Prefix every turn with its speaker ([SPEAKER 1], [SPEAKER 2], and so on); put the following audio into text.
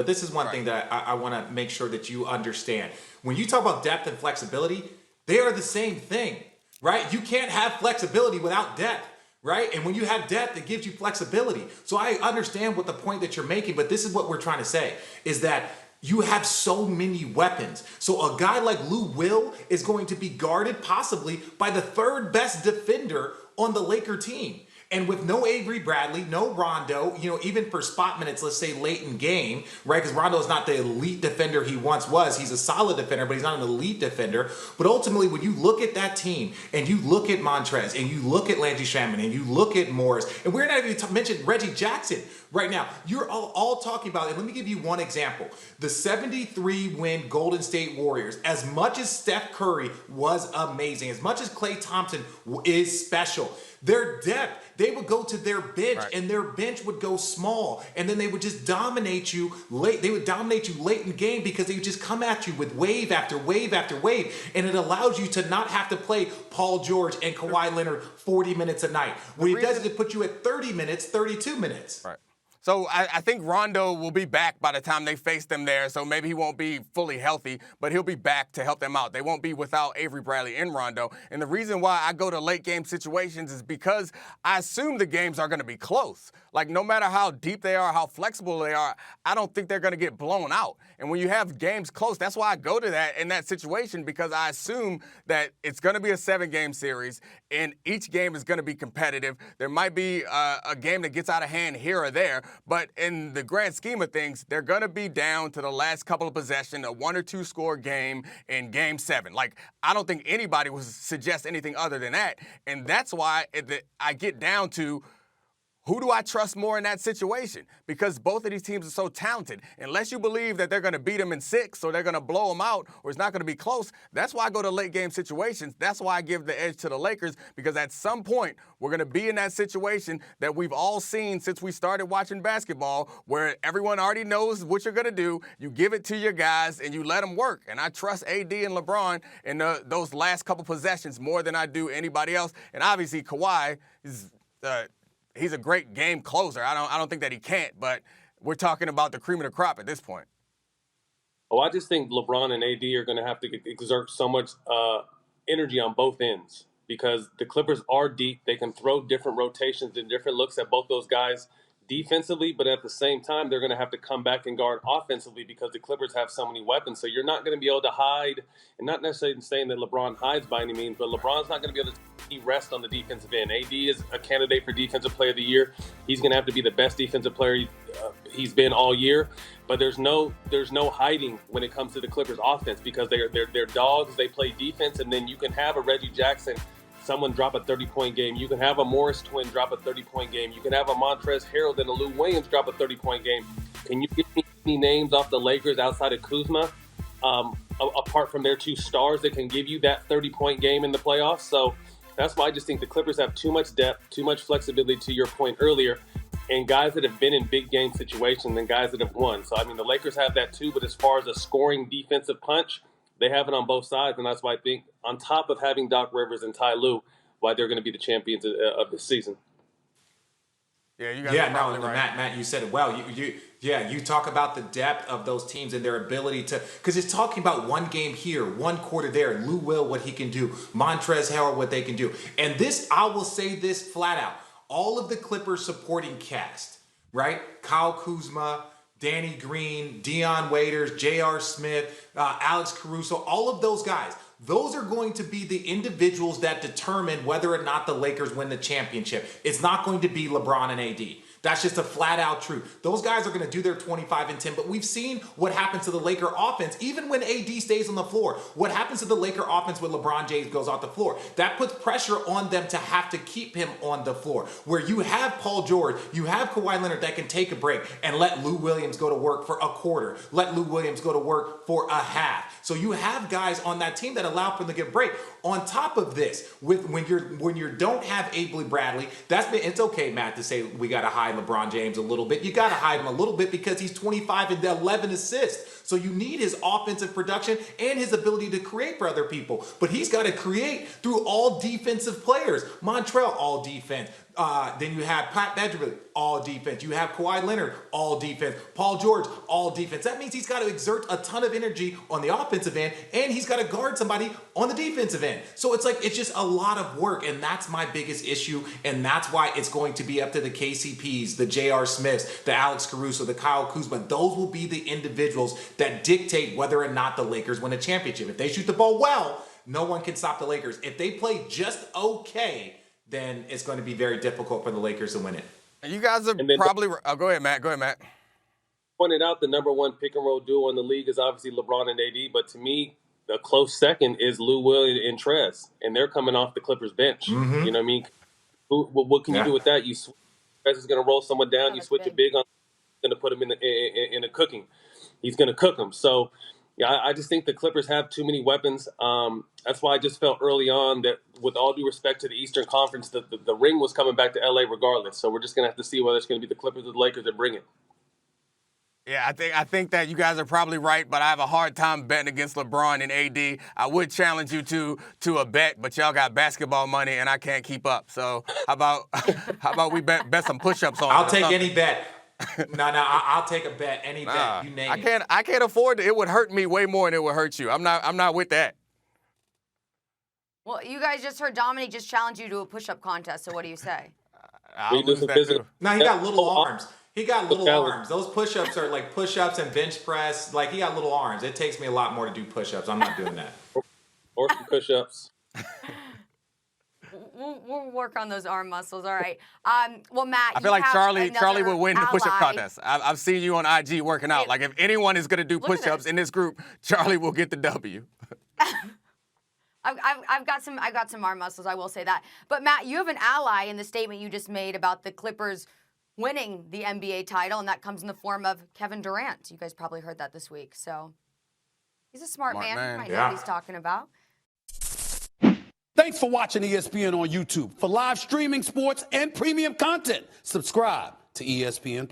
[SPEAKER 1] But this is one thing that I want to make sure that you understand. When you talk about depth and flexibility, they are the same thing, right? You can't have flexibility without depth, right? And when you have depth, it gives you flexibility. So I understand what the point that you're making, but this is what we're trying to say, is that you have so many weapons. So a guy like Lou Will is going to be guarded possibly by the third best defender on the Laker team. And with no Avery Bradley, no Rondo, even for spot minutes, let's say late in game, right? Because Rondo is not the elite defender he once was. He's a solid defender, but he's not an elite defender. But ultimately, when you look at that team and you look at Montrez and you look at Landry Shaman and you look at Morris, and we're not even mentioning Reggie Jackson right now. You're all talking about it. Let me give you one example. The 73-win Golden State Warriors, as much as Steph Curry was amazing, as much as Klay Thompson is special, their depth, they would go to their bench and their bench would go small, and then they would just dominate you late. They would dominate you late in the game because they would just come at you with wave after wave after wave, and it allows you to not have to play Paul George and Kawhi Leonard 40 minutes a night. What it does is it puts you at 30 minutes, 32 minutes.
[SPEAKER 2] Right. So I think Rondo will be back by the time they face them there, so maybe he won't be fully healthy, but he'll be back to help them out. They won't be without Avery Bradley and Rondo. And the reason why I go to late game situations is because I assume the games are going to be close. Like, no matter how deep they are, how flexible they are, I don't think they're going to get blown out. And when you have games close, that's why I go to that in that situation, because I assume that it's going to be a 7-game series, and each game is going to be competitive. There might be a game that gets out of hand here or there, but in the grand scheme of things, they're going to be down to the last couple of possessions, a 1 or 2 score game in Game 7. Like, I don't think anybody would suggest anything other than that. And that's why I get down to, who do I trust more in that situation? Because both of these teams are so talented. Unless you believe that they're going to beat them in 6 or they're going to blow them out or it's not going to be close, that's why I go to late game situations. That's why I give the edge to the Lakers, because at some point we're going to be in that situation that we've all seen since we started watching basketball, where everyone already knows what you're going to do. You give it to your guys and you let them work. And I trust AD and LeBron in those last couple possessions more than I do anybody else. And obviously Kawhi is he's a great game closer. I don't think that he can't, but we're talking about the cream of the crop at this point.
[SPEAKER 3] Oh, I just think LeBron and AD are going to have to exert so much energy on both ends, because the Clippers are deep. They can throw different rotations and different looks at both those guys defensively, but at the same time, they're going to have to come back and guard offensively because the Clippers have so many weapons. So you're not going to be able to hide, and not necessarily saying that LeBron hides by any means, but LeBron's not going to be able to rest on the defensive end. AD is a candidate for Defensive Player of the Year. He's going to have to be the best defensive player he's been all year. But there's no hiding when it comes to the Clippers offense, because they're dogs. They play defense, and then you can have a Reggie Jackson, someone drop a 30-point game. You can have a Morris twin drop a 30-point game. You can have a Montrezl Harrell and a Lou Williams drop a 30-point game. Can you give me any names off the Lakers outside of Kuzma, apart from their 2 stars, that can give you that 30-point game in the playoffs? So that's why I just think the Clippers have too much depth, too much flexibility, to your point earlier, and guys that have been in big game situations and guys that have won. So, I mean, the Lakers have that too, but as far as a scoring defensive punch, they have it on both sides, and that's why I think, on top of having Doc Rivers and Ty Lue, why they're going to be the champions of this season.
[SPEAKER 1] Yeah, Matt, you said it well. You talk about the depth of those teams and their ability to, because it's talking about one game here, one quarter there. Lou Will, what he can do, Montrezl Harrell, what they can do, and this, I will say this flat out: all of the Clippers supporting cast, right? Kyle Kuzma, Danny Green, Dion Waiters, J.R. Smith, Alex Caruso, all of those guys, those are going to be the individuals that determine whether or not the Lakers win the championship. It's not going to be LeBron and AD. That's just a flat-out truth. Those guys are going to do their 25 and 10, but we've seen what happens to the Laker offense, even when AD stays on the floor. What happens to the Laker offense when LeBron James goes off the floor? That puts pressure on them to have to keep him on the floor. Where you have Paul George, you have Kawhi Leonard that can take a break and let Lou Williams go to work for a quarter, let Lou Williams go to work for a half. So you have guys on that team that allow for them to get a break. On top of this, when you don't have Avery Bradley, it's okay, Matt, to say we got to hide LeBron James a little bit. You got to hide him a little bit because he's 25 and 11 assists. So you need his offensive production and his ability to create for other people. But he's got to create through all defensive players. Montrezl, all defense. Then you have Pat Beverly, all defense. You have Kawhi Leonard, all defense. Paul George, all defense. That means he's got to exert a ton of energy on the offensive end, and he's got to guard somebody on the defensive end. So it's like, it's just a lot of work, and that's my biggest issue, and that's why it's going to be up to the KCPs, the J.R. Smiths, the Alex Caruso, the Kyle Kuzma. Those will be the individuals that dictate whether or not the Lakers win a championship. If they shoot the ball well, no one can stop the Lakers. If they play just okay, then it's going to be very difficult for the Lakers to win it.
[SPEAKER 2] And you guys are probably go ahead, Matt. Go ahead, Matt.
[SPEAKER 3] Pointed out the number one pick and roll duo in the league is obviously LeBron and AD, but to me, a close second is Lou Will and Trez, and they're coming off the Clippers bench.
[SPEAKER 1] Mm-hmm.
[SPEAKER 3] You know what I mean? What can you do with that? Trez is going to roll someone down. You switch it big on, going to put him in the cooking. He's going to cook them. So, yeah, I just think the Clippers have too many weapons. That's why I just felt early on that, with all due respect to the Eastern Conference, the ring was coming back to LA regardless. So we're just going to have to see whether it's going to be the Clippers or the Lakers that bring it.
[SPEAKER 2] Yeah, I think that you guys are probably right, but I have a hard time betting against LeBron and AD. I would challenge you to a bet, but y'all got basketball money and I can't keep up. So how about we bet some push-ups on?
[SPEAKER 1] I'll take any bet. I'll take a bet, any bet. You name it.
[SPEAKER 2] I can't afford it. It would hurt me way more than it would hurt you. I'm not with that.
[SPEAKER 4] Well, you guys just heard Dominique just challenge you to a push-up contest. So what do you say?
[SPEAKER 2] I'll lose that too.
[SPEAKER 1] No, he got little arms. He got little arms. Those push-ups are like push-ups and bench press. Like, he got little arms. It takes me a lot more to do push-ups. I'm not doing that.
[SPEAKER 3] Or some push-ups.
[SPEAKER 4] We'll work on those arm muscles. All right. Well, Matt,
[SPEAKER 2] I feel like Charlie would win the push-up contest. I've seen you on IG working out. Like, if anyone is going to do push-ups in this group, Charlie will get the W.
[SPEAKER 4] I've got some arm muscles. I will say that. But Matt, you have an ally in the statement you just made about the Clippers winning the NBA title, and that comes in the form of Kevin Durant. You guys probably heard that this week. So he's a smart man. He might know what he's talking about.
[SPEAKER 5] Thanks for watching ESPN on YouTube. For live streaming, sports, and premium content, subscribe to ESPN+.